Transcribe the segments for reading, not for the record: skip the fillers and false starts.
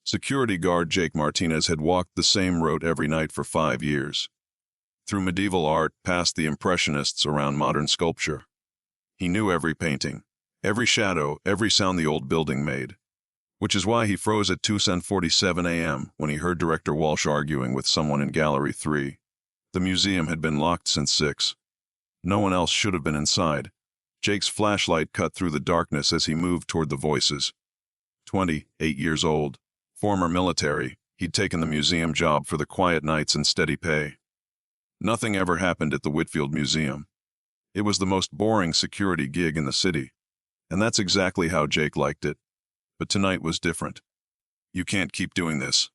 Security guard Jake Martinez had walked the same route every night for 5 years. Through medieval art, past the Impressionists, around modern sculpture. He knew every painting, every shadow, every sound the old building made. Which is why he froze at 2:47 a.m. when he heard Director Walsh arguing with someone in Gallery 3. The museum had been locked since 6. No one else should have been inside. Jake's flashlight cut through the darkness as he moved toward the voices. 28 years old, former military, he'd taken the museum job for the quiet nights and steady pay. Nothing ever happened at the Whitfield Museum. It was the most boring security gig in the city. And that's exactly how Jake liked it. But tonight was different. "You can't keep doing this."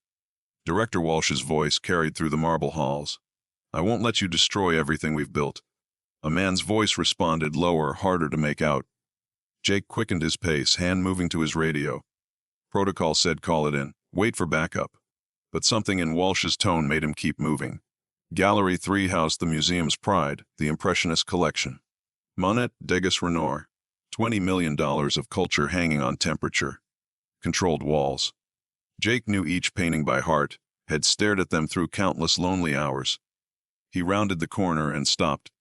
Director Walsh's voice carried through the marble halls. "I won't let you destroy everything we've built." A man's voice responded, lower, harder to make out. Jake quickened his pace, hand moving to his radio. Protocol said call it in, wait for backup. But something in Walsh's tone made him keep moving. Gallery 3 housed the museum's pride, the Impressionist collection. Monet, Degas, Renoir. $20 million of culture hanging on temperature. Controlled walls. Jake knew each painting by heart, had stared at them through countless lonely hours. He rounded the corner and stopped.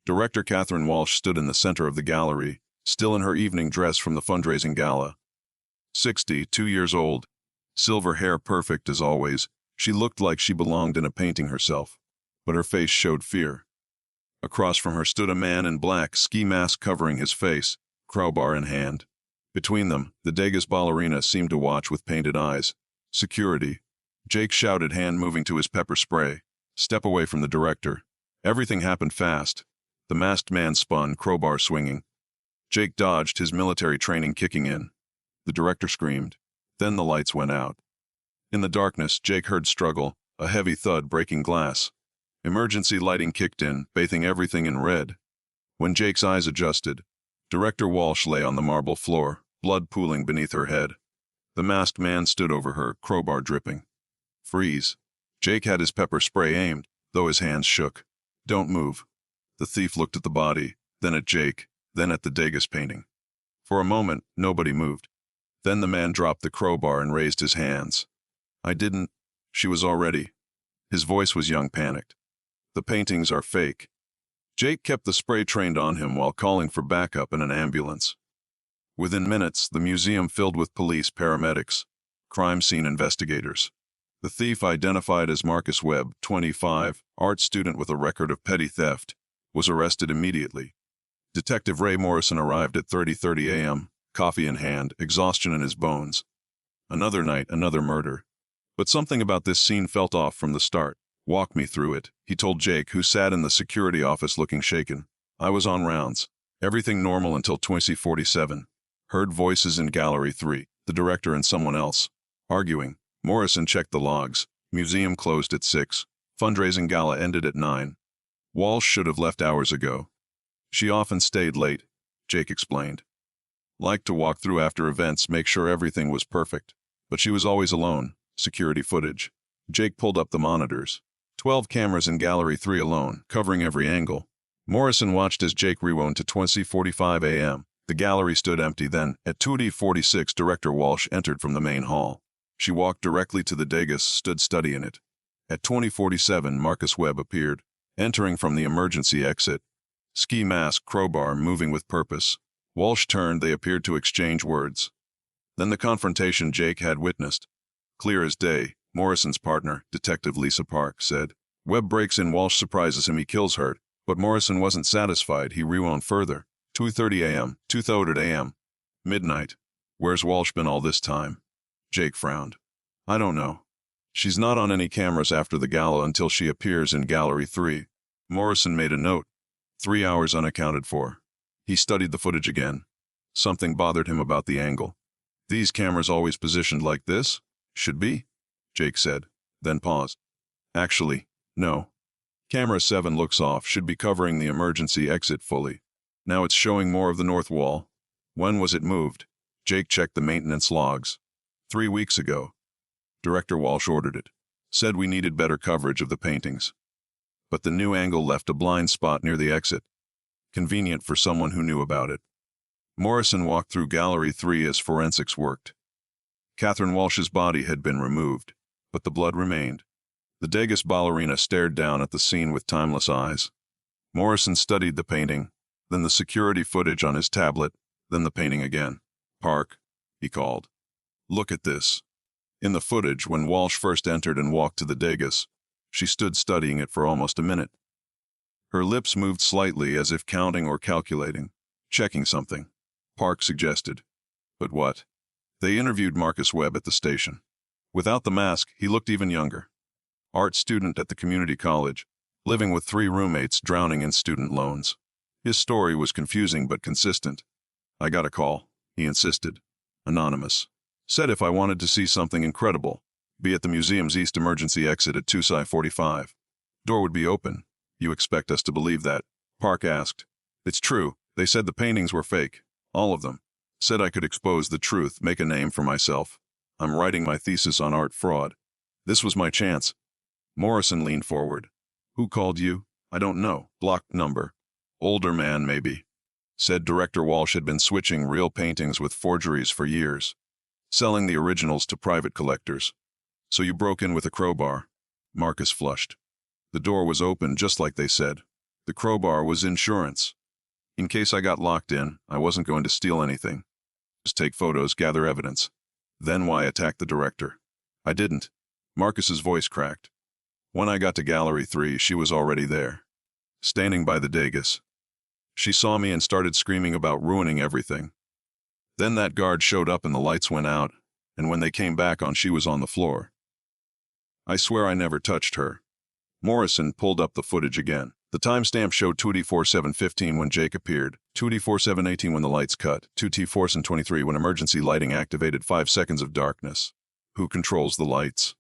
Director Catherine Walsh stood in the center of the gallery, still in her evening dress from the fundraising gala. 62 years old, silver hair perfect as always, she looked like she belonged in a painting herself, but her face showed fear. Across from her stood a man in black, ski mask covering his face, crowbar in hand. Between them, the Degas ballerina seemed to watch with painted eyes. "Security." Jake shouted, hand moving to his pepper spray. "Step away from the director." Everything happened fast. The masked man spun, crowbar swinging. Jake dodged, his military training kicking in. The director screamed. Then the lights went out. In the darkness, Jake heard struggle, a heavy thud breaking glass. Emergency lighting kicked in, bathing everything in red. When Jake's eyes adjusted, Director Walsh lay on the marble floor, blood pooling beneath her head. The masked man stood over her, crowbar dripping. "Freeze." Jake had his pepper spray aimed, though his hands shook. "Don't move." The thief looked at the body, then at Jake, then at the Degas painting. For a moment, nobody moved. Then the man dropped the crowbar and raised his hands. "I didn't." She was already. His voice was young, panicked. "The paintings are fake." Jake kept the spray trained on him while calling for backup and an ambulance. Within minutes, the museum filled with police, paramedics, crime scene investigators. The thief, identified as Marcus Webb, 25, art student with a record of petty theft, was arrested immediately. Detective Morrison arrived at 30:30 a.m., coffee in hand, exhaustion in his bones. Another night, another murder. But something about this scene felt off from the start. "Walk me through it," he told Jake, who sat in the security office looking shaken. "I was on rounds. Everything normal until 2047. Heard voices in Gallery 3, the director and someone else, arguing. Morrison checked the logs. Museum closed at 6. Fundraising gala ended at 9. Walsh should have left hours ago. She often stayed late, Jake explained. Liked to walk through after events, make sure everything was perfect. But she was always alone. Security footage. Jake pulled up the monitors. 12 cameras in Gallery 3 alone, covering every angle. Morrison watched as Jake rewound to 20:45 a.m. The gallery stood empty then. At 2:46, Director Walsh entered from the main hall. She walked directly to the Degas, stood studying it. At 20:47, Marcus Webb appeared, entering from the emergency exit. Ski mask, crowbar, moving with purpose. Walsh turned, they appeared to exchange words. Then the confrontation Jake had witnessed. Clear as day, Morrison's partner, Detective Lisa Park, said. Webb breaks in, Walsh surprises him, he kills her. But Morrison wasn't satisfied, he rewound further. 2:30 a.m., 2:30 a.m. Midnight. Where's Walsh been all this time? Jake frowned. I don't know. She's not on any cameras after the gala until she appears in Gallery 3. Morrison made a note. 3 hours unaccounted for. He studied the footage again. Something bothered him about the angle. These cameras always positioned like this? Should be, Jake said, then paused. Actually, no. Camera 7 looks off, should be covering the emergency exit fully. Now it's showing more of the north wall. When was it moved? Jake checked the maintenance logs. 3 weeks ago. Director Walsh ordered it. Said we needed better coverage of the paintings. But the new angle left a blind spot near the exit. Convenient for someone who knew about it. Morrison walked through Gallery 3 as forensics worked. Catherine Walsh's body had been removed, but the blood remained. The Degas ballerina stared down at the scene with timeless eyes. Morrison studied the painting, then the security footage on his tablet, then the painting again. "Park," he called. "Look at this." In the footage, when Walsh first entered and walked to the Degas, she stood studying it for almost a minute. Her lips moved slightly as if counting or calculating, checking something. Park suggested. But what? They interviewed Marcus Webb at the station. Without the mask, he looked even younger. Art student at the community college, living with 3 roommates drowning in student loans. His story was confusing but consistent. "I got a call," he insisted. Anonymous. Said if I wanted to see something incredible, be at the museum's east emergency exit at 2:45. Door would be open. "You expect us to believe that?" Park asked. "It's true. They said the paintings were fake. All of them. Said I could expose the truth, make a name for myself. I'm writing my thesis on art fraud. This was my chance." Morrison leaned forward. "Who called you?" "I don't know. Blocked number. Older man, maybe." Said Director Walsh had been switching real paintings with forgeries for years, selling the originals to private collectors. "So you broke in with a crowbar?" Marcus flushed. "The door was open, just like they said. The crowbar was insurance. In case I got locked in, I wasn't going to steal anything. Just take photos, gather evidence. Then why attack the director?" "I didn't." Marcus's voice cracked. "When I got to Gallery 3, she was already there, standing by the Degas. She saw me and started screaming about ruining everything. Then that guard showed up and the lights went out, and when they came back on, she was on the floor. I swear I never touched her." Morrison pulled up the footage again. The timestamp showed 2:47:15 when Jake appeared, 2:47:18 when the lights cut, 2:47:23 when emergency lighting activated, 5 seconds of darkness. "Who controls the lights?"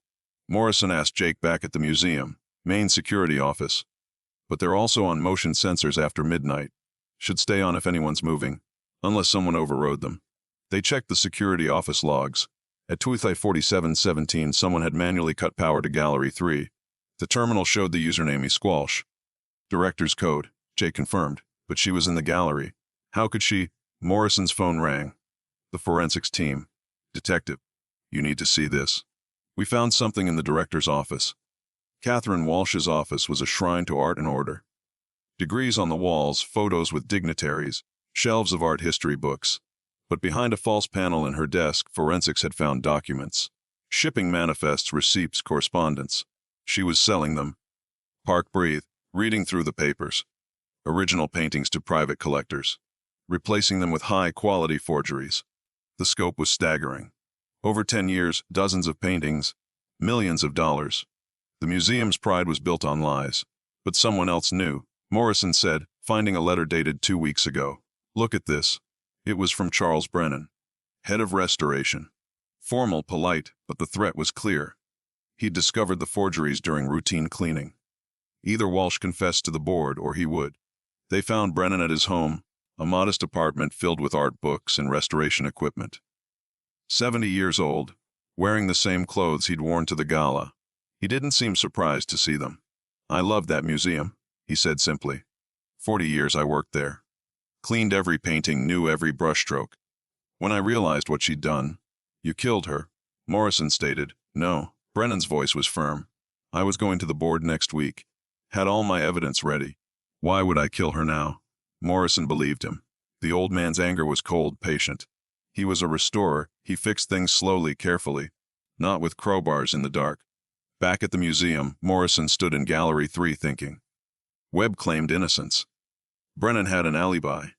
Morrison asked Jake back at the museum, main security office. "But they're also on motion sensors after midnight. Should stay on if anyone's moving, unless someone overrode them." They checked the security office logs. At 2:47:17, someone had manually cut power to Gallery 3. The terminal showed the username Squalsh. "Director's code," Jake confirmed, "but she was in the gallery. How could she?" Morrison's phone rang. "The forensics team. Detective, you need to see this. We found something in the director's office." Catherine Walsh's office was a shrine to art and order. Degrees on the walls, photos with dignitaries, shelves of art history books. But behind a false panel in her desk, forensics had found documents. Shipping manifests, receipts, correspondence. She was selling them. Park breathed, reading through the papers. Original paintings to private collectors, replacing them with high-quality forgeries. The scope was staggering. Over 10 years, dozens of paintings, millions of dollars. The museum's pride was built on lies. But someone else knew. Morrison said, finding a letter dated 2 weeks ago. "Look at this." It was from Charles Brennan, head of restoration. Formal, polite, but the threat was clear. He'd discovered the forgeries during routine cleaning. Either Walsh confessed to the board or he would. They found Brennan at his home, a modest apartment filled with art books and restoration equipment. 70 years old, wearing the same clothes he'd worn to the gala. He didn't seem surprised to see them. "I loved that museum," he said simply. 40 years I worked there. Cleaned every painting, knew every brushstroke. When I realized what she'd done." "You killed her," Morrison stated. "No." Brennan's voice was firm. "I was going to the board next week. Had all my evidence ready. Why would I kill her now?" Morrison believed him. The old man's anger was cold, patient. He was a restorer. He fixed things slowly, carefully, not with crowbars in the dark. Back at the museum, Morrison stood in Gallery 3 thinking. Webb claimed innocence. Brennan had an alibi.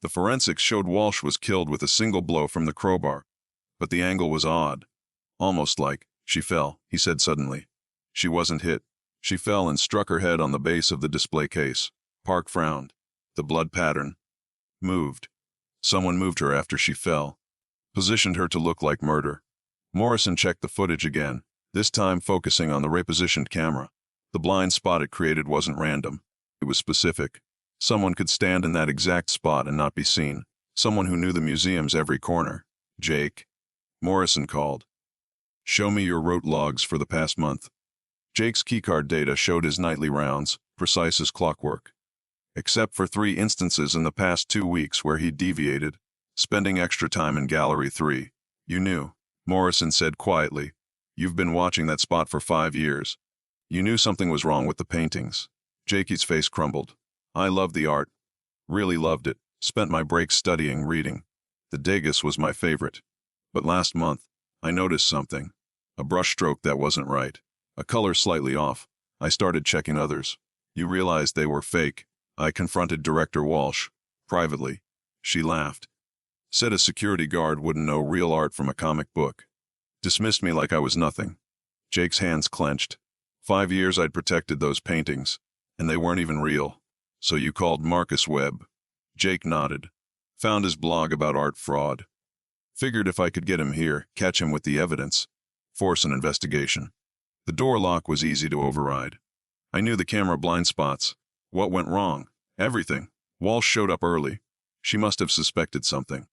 The forensics showed Walsh was killed with a single blow from the crowbar. But the angle was odd. Almost like, "She fell," he said suddenly. "She wasn't hit. She fell and struck her head on the base of the display case." Park frowned. The blood pattern moved. Someone moved her after she fell. Positioned her to look like murder. Morrison checked the footage again, this time focusing on the repositioned camera. The blind spot it created wasn't random. It was specific. Someone could stand in that exact spot and not be seen. Someone who knew the museum's every corner. "Jake," Morrison called. "Show me your rote logs for the past month." Jake's keycard data showed his nightly rounds, precise as clockwork. Except for 3 instances in the past 2 weeks where he'd deviated, spending extra time in Gallery 3. "You knew," Morrison said quietly. You've been watching that spot for 5 years. You knew something was wrong with the paintings. Jakey's face crumbled. I loved the art. Really loved it. Spent my breaks studying, reading. The Degas was my favorite. But last month, I noticed something. A brushstroke that wasn't right. A color slightly off. I started checking others. You realized they were fake. I confronted Director Walsh. Privately. She laughed. Said a security guard wouldn't know real art from a comic book. Dismissed me like I was nothing. Jake's hands clenched. 5 years I'd protected those paintings, and they weren't even real. So you called Marcus Webb. Jake nodded. Found his blog about art fraud. Figured if I could get him here, catch him with the evidence, force an investigation. The door lock was easy to override. I knew the camera blind spots. What went wrong? Everything. Walsh showed up early. She must have suspected something.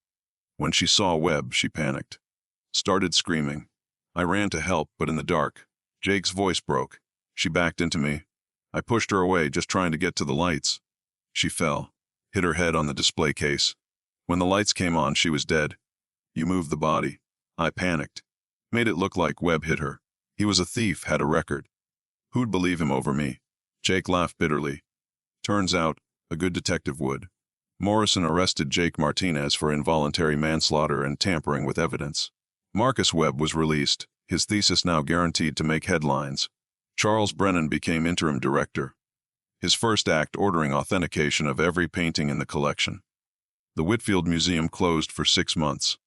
When she saw Webb, she panicked. Started screaming. I ran to help, but in the dark. Jake's voice broke. She backed into me. I pushed her away, just trying to get to the lights. She fell, hit her head on the display case. When the lights came on, she was dead. You moved the body. I panicked. Made it look like Webb hit her. He was a thief, had a record. Who'd believe him over me? Jake laughed bitterly. Turns out, a good detective would. Morrison arrested Jake Martinez for involuntary manslaughter and tampering with evidence. Marcus Webb was released, his thesis now guaranteed to make headlines. Charles Brennan became interim director. His first act ordering authentication of every painting in the collection. The Whitfield Museum closed for 6 months.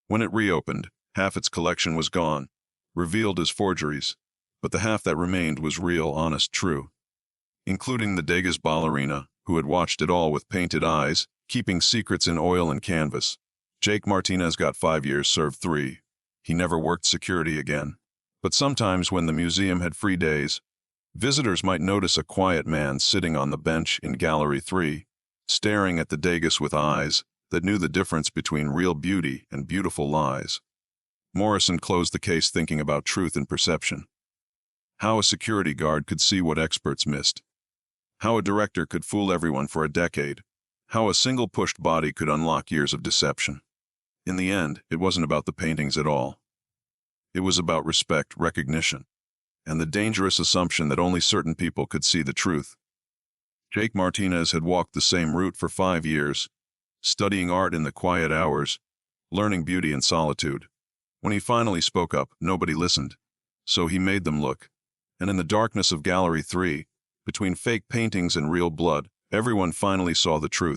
When it reopened, half its collection was gone, revealed as forgeries, but the half that remained was real, honest, true. Including the Degas ballerina, who had watched it all with painted eyes, keeping secrets in oil and canvas. Jake Martinez got 5 years, served 3. He never worked security again. But sometimes when the museum had free days, visitors might notice a quiet man sitting on the bench in Gallery 3, staring at the Degas with eyes that knew the difference between real beauty and beautiful lies. Morrison closed the case thinking about truth and perception. How a security guard could see what experts missed. How a director could fool everyone for a decade. How a single pushed body could unlock years of deception. In the end, it wasn't about the paintings at all. It was about respect, recognition, and the dangerous assumption that only certain people could see the truth. Jake Martinez had walked the same route for 5 years, studying art in the quiet hours, learning beauty in solitude. When he finally spoke up, nobody listened. So he made them look. And in the darkness of Gallery 3, between fake paintings and real blood, everyone finally saw the truth.